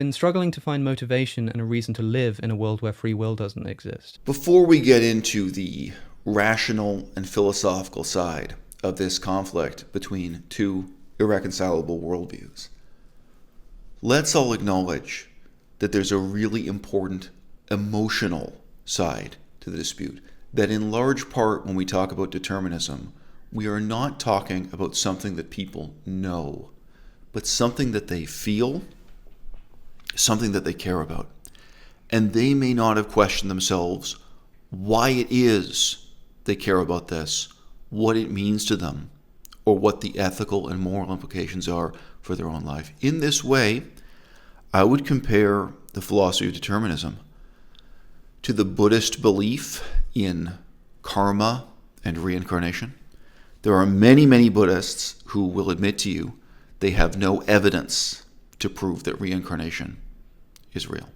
Been struggling to find motivation and a reason to live in a world where free will doesn't exist. Before we get into the rational and philosophical side of this conflict between two irreconcilable worldviews, let's all acknowledge that there's a really important emotional side to the dispute. That in large part, when we talk about determinism, we are not talking about something that people know, but something that they feel, something that they care about. And they may not have questioned themselves why it is they care about this, what it means to them, or what the ethical and moral implications are for their own life. In this way, I would compare the philosophy of determinism to the Buddhist belief in karma and reincarnation. There are many, many Buddhists who will admit to you they have no evidence to prove that reincarnation is real.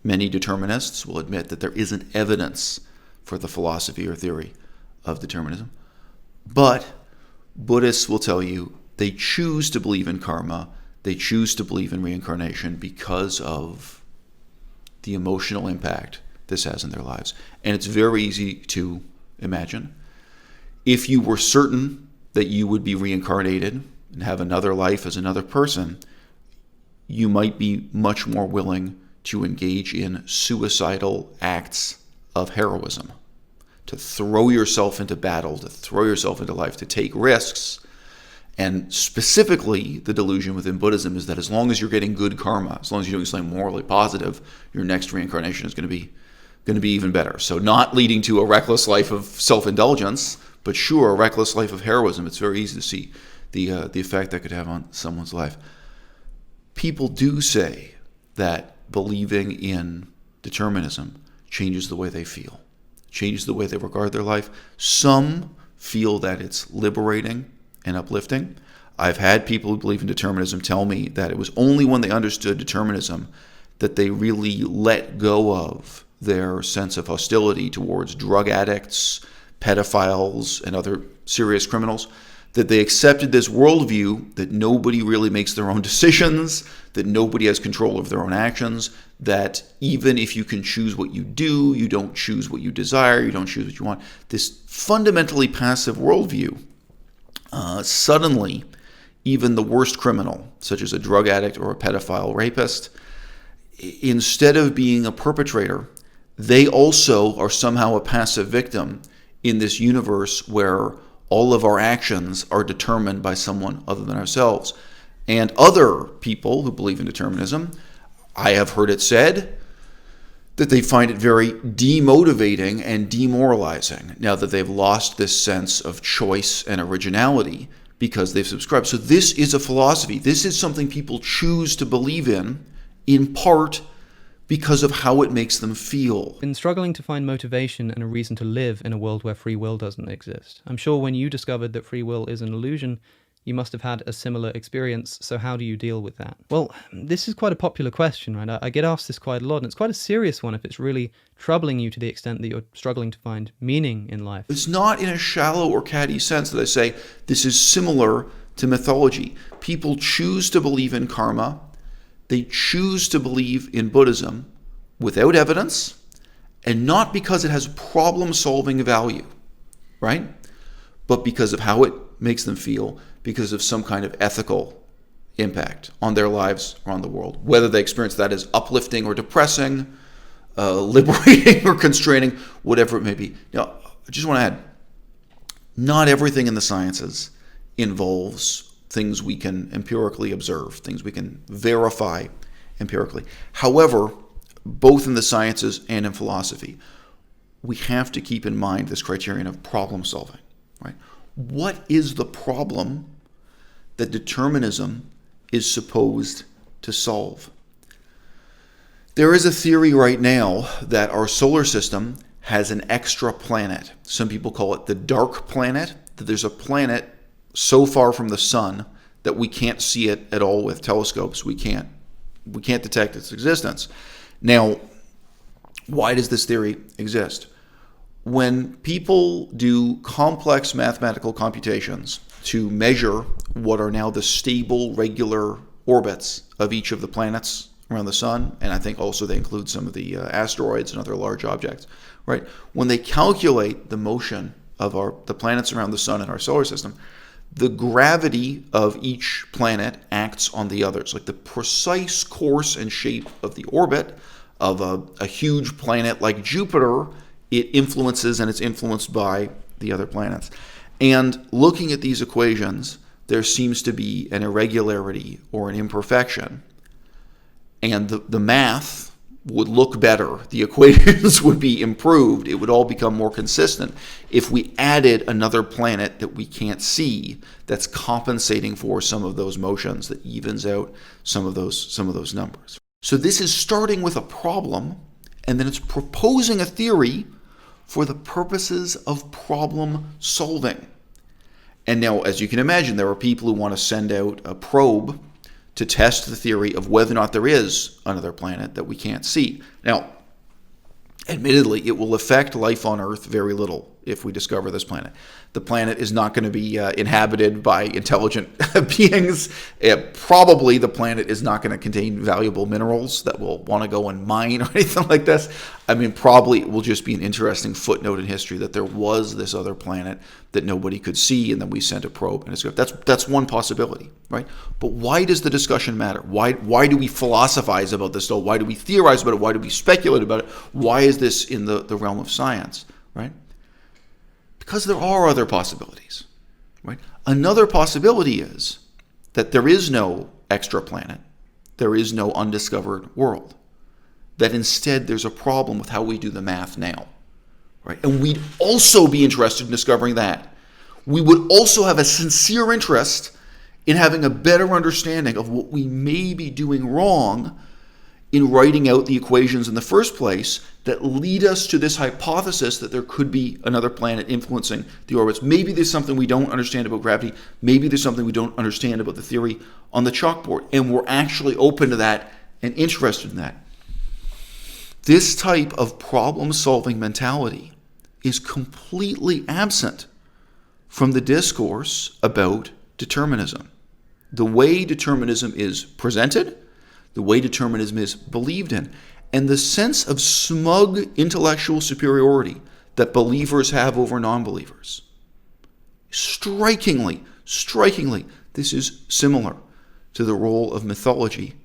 Many determinists will admit that there isn't evidence for the philosophy or theory of determinism. But Buddhists will tell you they choose to believe in karma, they choose to believe in reincarnation because of the emotional impact this has in their lives. And it's very easy to imagine. If you were certain that you would be reincarnated and have another life as another person, you might be much more willing to engage in suicidal acts of heroism, to throw yourself into battle, to throw yourself into life, to take risks. And specifically, the delusion within Buddhism is that as long as you're getting good karma, as long as you're doing something morally positive, your next reincarnation is going to be even better. So not leading to a reckless life of self-indulgence, but sure, a reckless life of heroism. It's very easy to see the effect that could have on someone's life. People do say that believing in determinism changes the way they feel, changes the way they regard their life. Some feel that it's liberating and uplifting. I've had people who believe in determinism tell me that it was only when they understood determinism that they really let go of their sense of hostility towards drug addicts, pedophiles, and other serious criminals, that they accepted this worldview that nobody really makes their own decisions, that nobody has control of their own actions, that even if you can choose what you do, you don't choose what you desire, you don't choose what you want. This fundamentally passive worldview, suddenly, even the worst criminal, such as a drug addict or a pedophile rapist, instead of being a perpetrator, they also are somehow a passive victim in this universe where all of our actions are determined by someone other than ourselves. And other people who believe in determinism, I have heard it said that they find it very demotivating and demoralizing now that they've lost this sense of choice and originality because they've subscribed. So this is a philosophy. This is something people choose to believe in part because of how it makes them feel. Been struggling to find motivation and a reason to live in a world where free will doesn't exist. I'm sure when you discovered that free will is an illusion, you must have had a similar experience, so how do you deal with that? Well, this is quite a popular question, right? I get asked this quite a lot, and it's quite a serious one if it's really troubling you to the extent that you're struggling to find meaning in life. It's not in a shallow or catty sense that I say this is similar to mythology. People choose to believe in karma. They choose to believe in Buddhism without evidence, and not because it has problem-solving value, right? But because of how it makes them feel, because of some kind of ethical impact on their lives or on the world. Whether they experience that as uplifting or depressing, liberating or constraining, whatever it may be. Now, I just want to add, not everything in the sciences involves things we can empirically observe, things we can verify empirically. However, both in the sciences and in philosophy, we have to keep in mind this criterion of problem solving, right? What is the problem that determinism is supposed to solve? There is a theory right now that our solar system has an extra planet. Some people call it the dark planet, that there's a planet so far from the sun that we can't see it at all with telescopes. We can't detect its existence. Now, why does this theory exist? When people do complex mathematical computations to measure what are now the stable, regular orbits of each of the planets around the sun, and I think also they include some of the asteroids and other large objects, right? When they calculate the motion of the planets around the sun in our solar system, the gravity of each planet acts on the others. Like the precise course and shape of the orbit of a huge planet like Jupiter, it influences, and it's influenced by the other planets. And looking at these equations, there seems to be an irregularity or an imperfection. And the math would look better. The equations would be improved. It would all become more consistent if we added another planet that we can't see that's compensating for some of those motions, that evens out some of those numbers. So this is starting with a problem, and then it's proposing a theory for the purposes of problem solving. And now, as you can imagine, there are people who want to send out a probe to test the theory of whether or not there is another planet that we can't see. Now, admittedly, it will affect life on Earth very little if we discover this planet. The planet is not going to be inhabited by intelligent beings. Probably the planet is not going to contain valuable minerals that we'll want to go and mine or anything like this. I mean, probably it will just be an interesting footnote in history that there was this other planet that nobody could see, and then we sent a probe and discovered. That's one possibility, right? But why does the discussion matter? Why do we philosophize about this though? Why do we theorize about it? Why do we speculate about it? Why is this in the realm of science, right? Because there are other possibilities, right? Another possibility is that there is no extra planet. There is no undiscovered world. That instead there's a problem with how we do the math now, right? And we'd also be interested in discovering that. We would also have a sincere interest in having a better understanding of what we may be doing wrong in writing out the equations in the first place that lead us to this hypothesis that there could be another planet influencing the orbits. Maybe there's something we don't understand about gravity. Maybe there's something we don't understand about the theory on the chalkboard. And we're actually open to that and interested in that. This type of problem-solving mentality is completely absent from the discourse about determinism. The way determinism is presented, the way determinism is believed in, and the sense of smug intellectual superiority that believers have over non-believers. Strikingly, this is similar to the role of mythology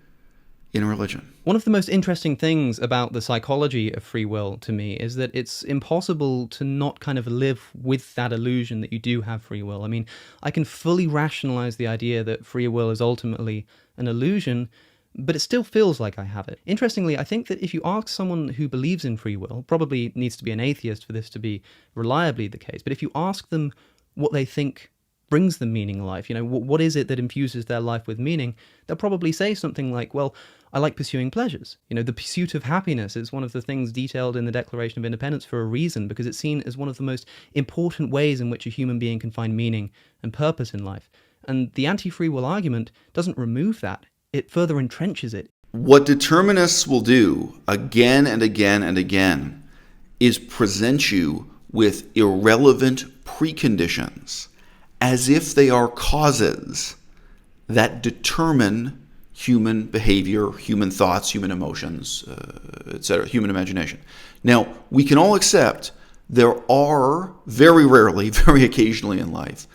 in religion. One of the most interesting things about the psychology of free will to me is that it's impossible to not kind of live with that illusion that you do have free will. I mean, I can fully rationalize the idea that free will is ultimately an illusion, but it still feels like I have it. Interestingly, I think that if you ask someone who believes in free will, probably needs to be an atheist for this to be reliably the case, but if you ask them what they think brings them meaning in life, what is it that infuses their life with meaning, they'll probably say something like, well, I like pursuing pleasures. The pursuit of happiness is one of the things detailed in the Declaration of Independence for a reason, because it's seen as one of the most important ways in which a human being can find meaning and purpose in life. And the anti-free will argument doesn't remove that. It further entrenches it. What determinists will do again and again and again is present you with irrelevant preconditions as if they are causes that determine human behavior, human thoughts, human emotions, etc., human imagination. Now, we can all accept there are very rarely, very occasionally in life,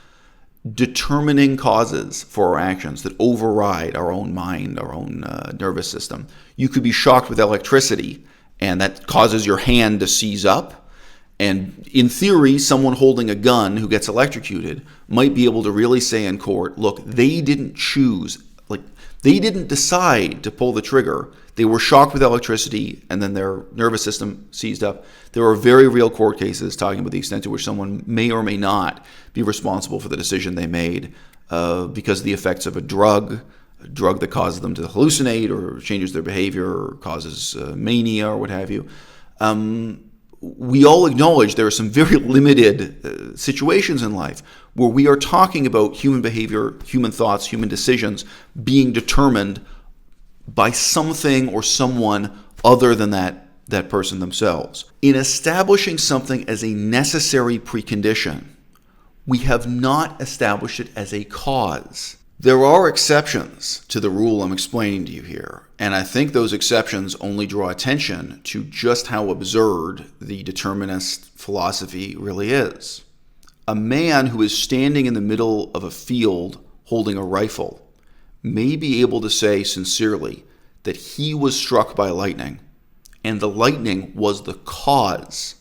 determining causes for our actions that override our own mind, our own nervous system. You could be shocked with electricity, and that causes your hand to seize up. And in theory, someone holding a gun who gets electrocuted might be able to really say in court, look, they didn't choose, they didn't decide to pull the trigger. They were shocked with electricity, and then their nervous system seized up. There are very real court cases talking about the extent to which someone may or may not be responsible for the decision they made because of the effects of a drug that causes them to hallucinate or changes their behavior or causes mania or what have you. We all acknowledge there are some very limited situations in life where we are talking about human behavior, human thoughts, human decisions being determined by something or someone other than that person themselves. In establishing something as a necessary precondition, we have not established it as a cause. There are exceptions to the rule I'm explaining to you here, and I think those exceptions only draw attention to just how absurd the determinist philosophy really is. A man who is standing in the middle of a field holding a rifle may be able to say sincerely that he was struck by lightning, and the lightning was the cause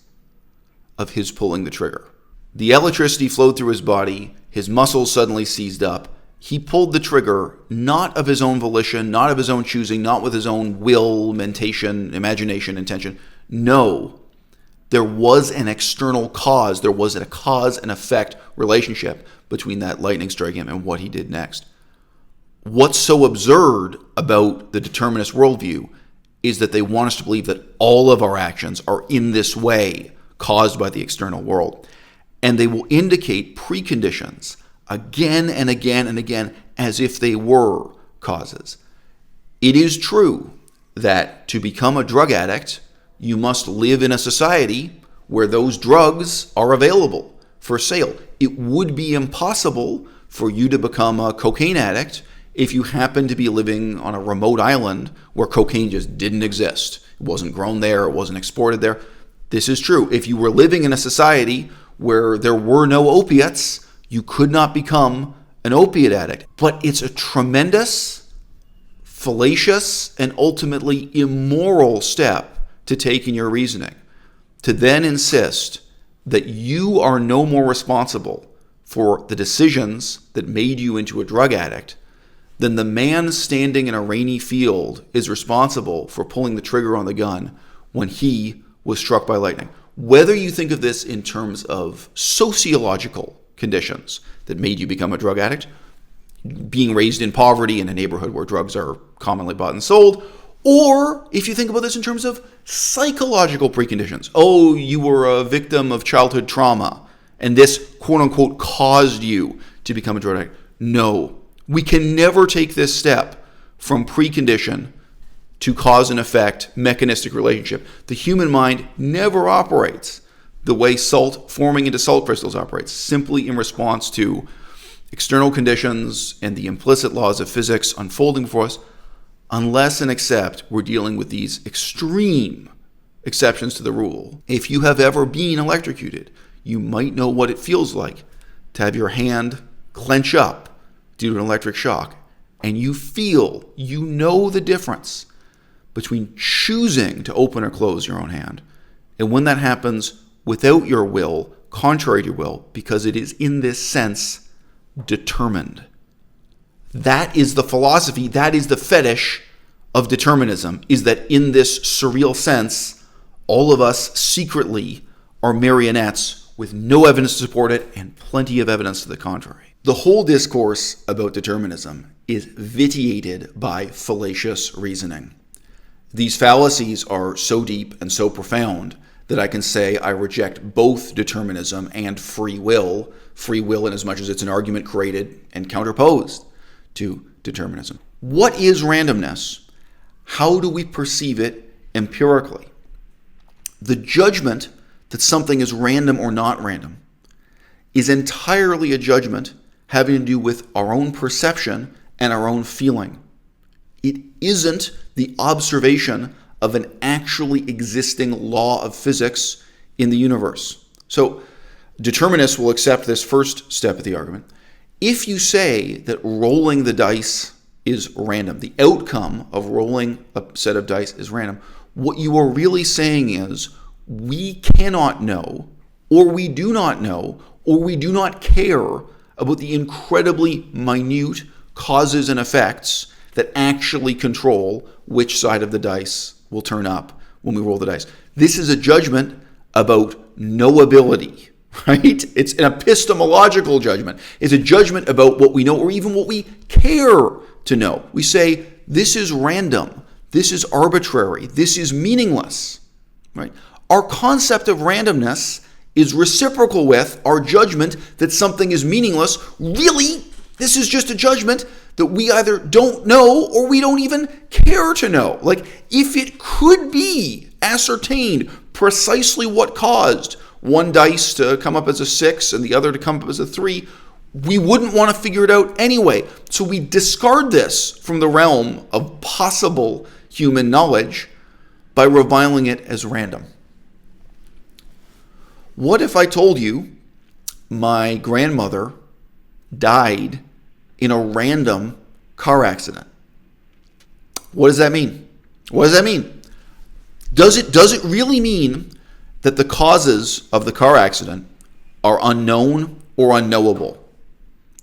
of his pulling the trigger. The electricity flowed through his body, his muscles suddenly seized up. He pulled the trigger not of his own volition, not of his own choosing, not with his own will, mentation, imagination, intention. No, there was an external cause. There was a cause and effect relationship between that lightning striking him and what he did next. What's so absurd about the determinist worldview is that they want us to believe that all of our actions are in this way caused by the external world. And they will indicate preconditions again and again and again as if they were causes. It is true that to become a drug addict, you must live in a society where those drugs are available for sale. It would be impossible for you to become a cocaine addict if you happen to be living on a remote island where cocaine just didn't exist. It wasn't grown there, it wasn't exported there. This is true. If you were living in a society where there were no opiates, you could not become an opiate addict. But it's a tremendous, fallacious, and ultimately immoral step to take in your reasoning, to then insist that you are no more responsible for the decisions that made you into a drug addict than the man standing in a rainy field is responsible for pulling the trigger on the gun when he was struck by lightning. Whether you think of this in terms of sociological conditions that made you become a drug addict, being raised in poverty in a neighborhood where drugs are commonly bought and sold, or if you think about this in terms of psychological preconditions. Oh, you were a victim of childhood trauma, and this quote-unquote caused you to become a drug addict. No, we can never take this step from precondition to cause and effect mechanistic relationship. The human mind never operates the way salt forming into salt crystals operates, simply in response to external conditions and the implicit laws of physics unfolding before us, unless and except we're dealing with these extreme exceptions to the rule. If you have ever been electrocuted, you might know what it feels like to have your hand clench up due to an electric shock. And you know the difference between choosing to open or close your own hand and when that happens without your will, contrary to your will, because it is in this sense determined. That is the philosophy, that is the fetish of determinism, is that in this surreal sense, all of us secretly are marionettes with no evidence to support it and plenty of evidence to the contrary. The whole discourse about determinism is vitiated by fallacious reasoning. These fallacies are so deep and so profound that I can say I reject both determinism and free will in as much as it's an argument created and counterposed to determinism. What is randomness? How do we perceive it empirically? The judgment that something is random or not random is entirely a judgment having to do with our own perception and our own feeling. It isn't the observation of an actually existing law of physics in the universe. So determinists will accept this first step of the argument. If you say that rolling the dice is random, the outcome of rolling a set of dice is random, what you are really saying is we cannot know, or we do not know, or we do not care about the incredibly minute causes and effects that actually control which side of the dice will turn up when we roll the dice. This is a judgment about knowability, right? It's an epistemological judgment. It's a judgment about what we know or even what we care to know. We say, this is random, this is arbitrary, this is meaningless, right? Our concept of randomness is reciprocal with our judgment that something is meaningless. Really, this is just a judgment that we either don't know or we don't even care to know. Like, if it could be ascertained precisely what caused one dice to come up as a 6 and the other to come up as a 3, we wouldn't want to figure it out anyway. So we discard this from the realm of possible human knowledge by reviling it as random. What if I told you my grandmother died in a random car accident? What does that mean? What does that mean? Does it really mean that the causes of the car accident are unknown or unknowable?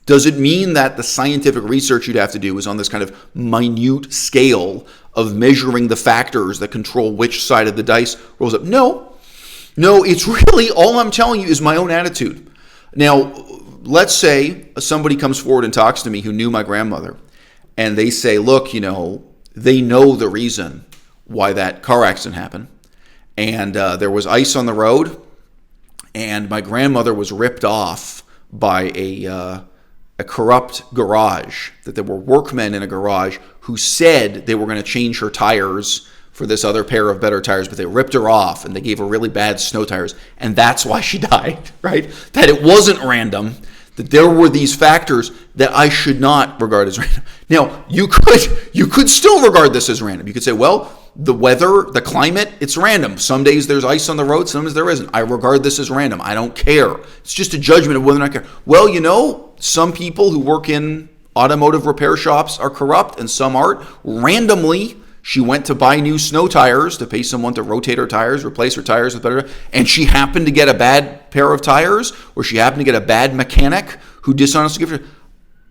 Does it mean that the scientific research you'd have to do is on this kind of minute scale of measuring the factors that control which side of the dice rolls up? No, it's really, all I'm telling you is my own attitude. Now, let's say somebody comes forward and talks to me who knew my grandmother, and they say, look, they know the reason why that car accident happened. And there was ice on the road, and my grandmother was ripped off by a corrupt garage, that there were workmen in a garage who said they were going to change her tires for this other pair of better tires, but they ripped her off and they gave her really bad snow tires, and that's why she died, right? That it wasn't random, that there were these factors that I should not regard as random. Now, you could still regard this as random. You could say, well, the weather, the climate, it's random. Some days there's ice on the road, some days there isn't. I regard this as random. I don't care. It's just a judgment of whether or not I care. Well, some people who work in automotive repair shops are corrupt and some aren't. Randomly, she went to buy new snow tires to pay someone to rotate her tires, replace her tires with better, and she happened to get a bad pair of tires, or she happened to get a bad mechanic who dishonestly gave her.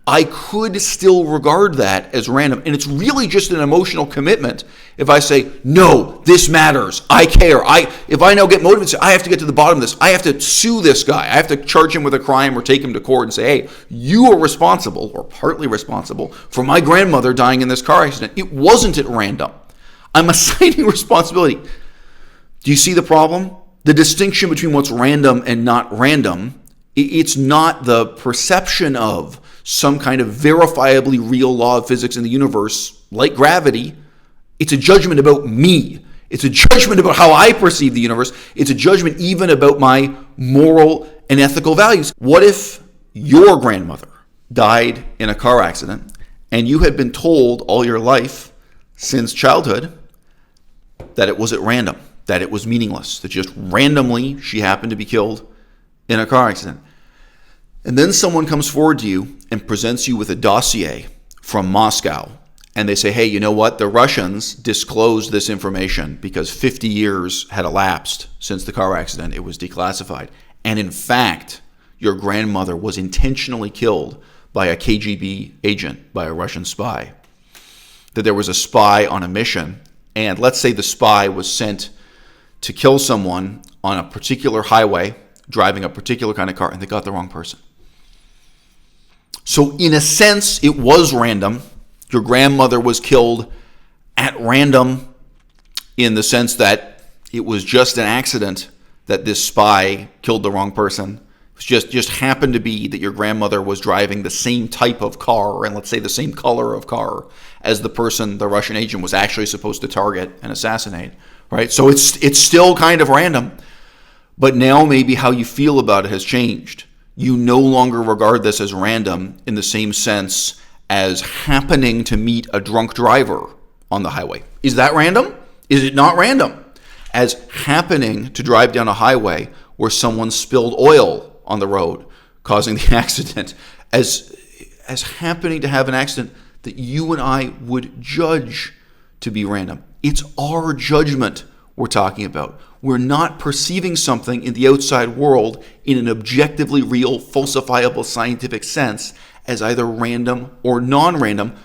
I could still regard that as random. And it's really just an emotional commitment if I say, no, this matters. I care. If I now get motivated, I have to get to the bottom of this. I have to sue this guy. I have to charge him with a crime or take him to court and say, hey, you are responsible or partly responsible for my grandmother dying in this car accident. It wasn't at random. I'm assigning responsibility. Do you see the problem? The distinction between what's random and not random, it's not the perception of some kind of verifiably real law of physics in the universe, like gravity. It's a judgment about me. It's a judgment about how I perceive the universe. It's a judgment even about my moral and ethical values. What if your grandmother died in a car accident and you had been told all your life since childhood that it was at random, that it was meaningless, that just randomly she happened to be killed in a car accident? And then someone comes forward to you and presents you with a dossier from Moscow. And they say, hey, you know what? The Russians disclosed this information because 50 years had elapsed since the car accident. It was declassified. And in fact, your grandmother was intentionally killed by a KGB agent, by a Russian spy. That there was a spy on a mission. And let's say the spy was sent to kill someone on a particular highway, driving a particular kind of car, and they got the wrong person. So in a sense, it was random. Your grandmother was killed at random in the sense that it was just an accident that this spy killed the wrong person. It just happened to be that your grandmother was driving the same type of car and let's say the same color of car as the person the Russian agent was actually supposed to target and assassinate, right? So it's still kind of random, but now maybe how you feel about it has changed. You no longer regard this as random in the same sense as happening to meet a drunk driver on the highway. Is that random? Is it not random? As happening to drive down a highway where someone spilled oil on the road, causing the accident, as happening to have an accident that you and I would judge to be random. It's our judgment we're talking about. We're not perceiving something in the outside world in an objectively real, falsifiable scientific sense as either random or non-random.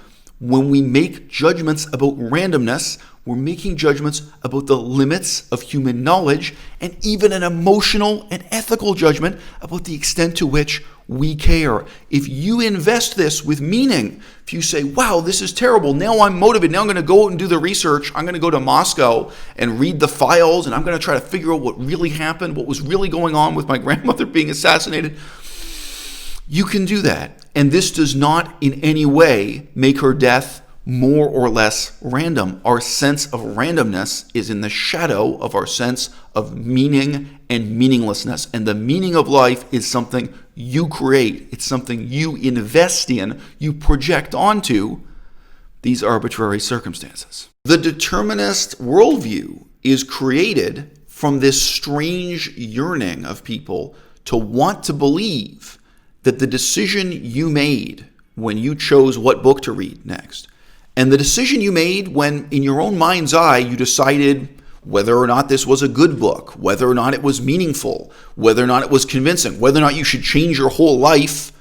When we make judgments about randomness, we're making judgments about the limits of human knowledge and even an emotional and ethical judgment about the extent to which we care. If you invest this with meaning, if you say, wow, this is terrible, now I'm motivated, now I'm going to go out and do the research, I'm going to go to Moscow and read the files, and I'm going to try to figure out what really happened, what was really going on with my grandmother being assassinated, you can do that. And this does not in any way make her death more or less random. Our sense of randomness is in the shadow of our sense of meaning and meaninglessness. And the meaning of life is something you create. It's something you invest in, you project onto these arbitrary circumstances. The determinist worldview is created from this strange yearning of people to want to believe that the decision you made when you chose what book to read next, and the decision you made when, in your own mind's eye, you decided whether or not this was a good book, whether or not it was meaningful, whether or not it was convincing, whether or not you should change your whole life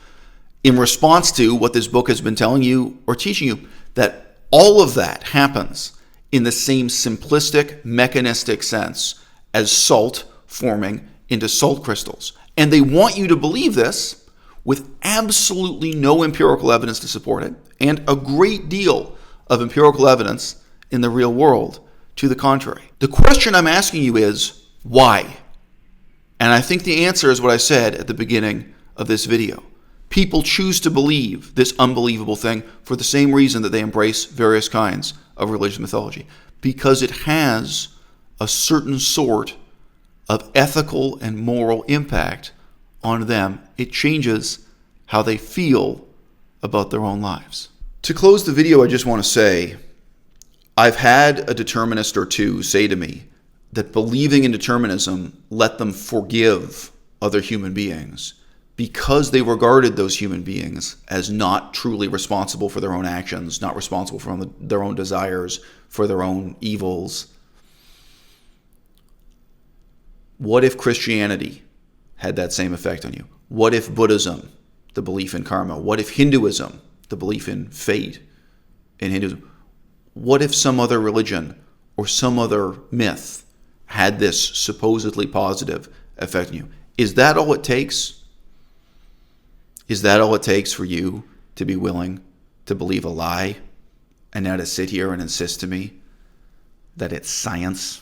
in response to what this book has been telling you or teaching you, that all of that happens in the same simplistic, mechanistic sense as salt forming into salt crystals. And they want you to believe this with absolutely no empirical evidence to support it, and a great deal of empirical evidence in the real world to the contrary. The question I'm asking you is, why? And I think the answer is what I said at the beginning of this video. People choose to believe this unbelievable thing for the same reason that they embrace various kinds of religious mythology, because it has a certain sort of ethical and moral impact on them. It changes how they feel about their own lives. To close the video, I just want to say, I've had a determinist or two say to me that believing in determinism let them forgive other human beings because they regarded those human beings as not truly responsible for their own actions, not responsible for their own desires, for their own evils. What if Christianity had that same effect on you? What if Buddhism, the belief in karma? What if Hinduism, the belief in fate in Hinduism? What if some other religion or some other myth had this supposedly positive effect on you? Is that all it takes? Is that all it takes for you to be willing to believe a lie and now to sit here and insist to me that it's science?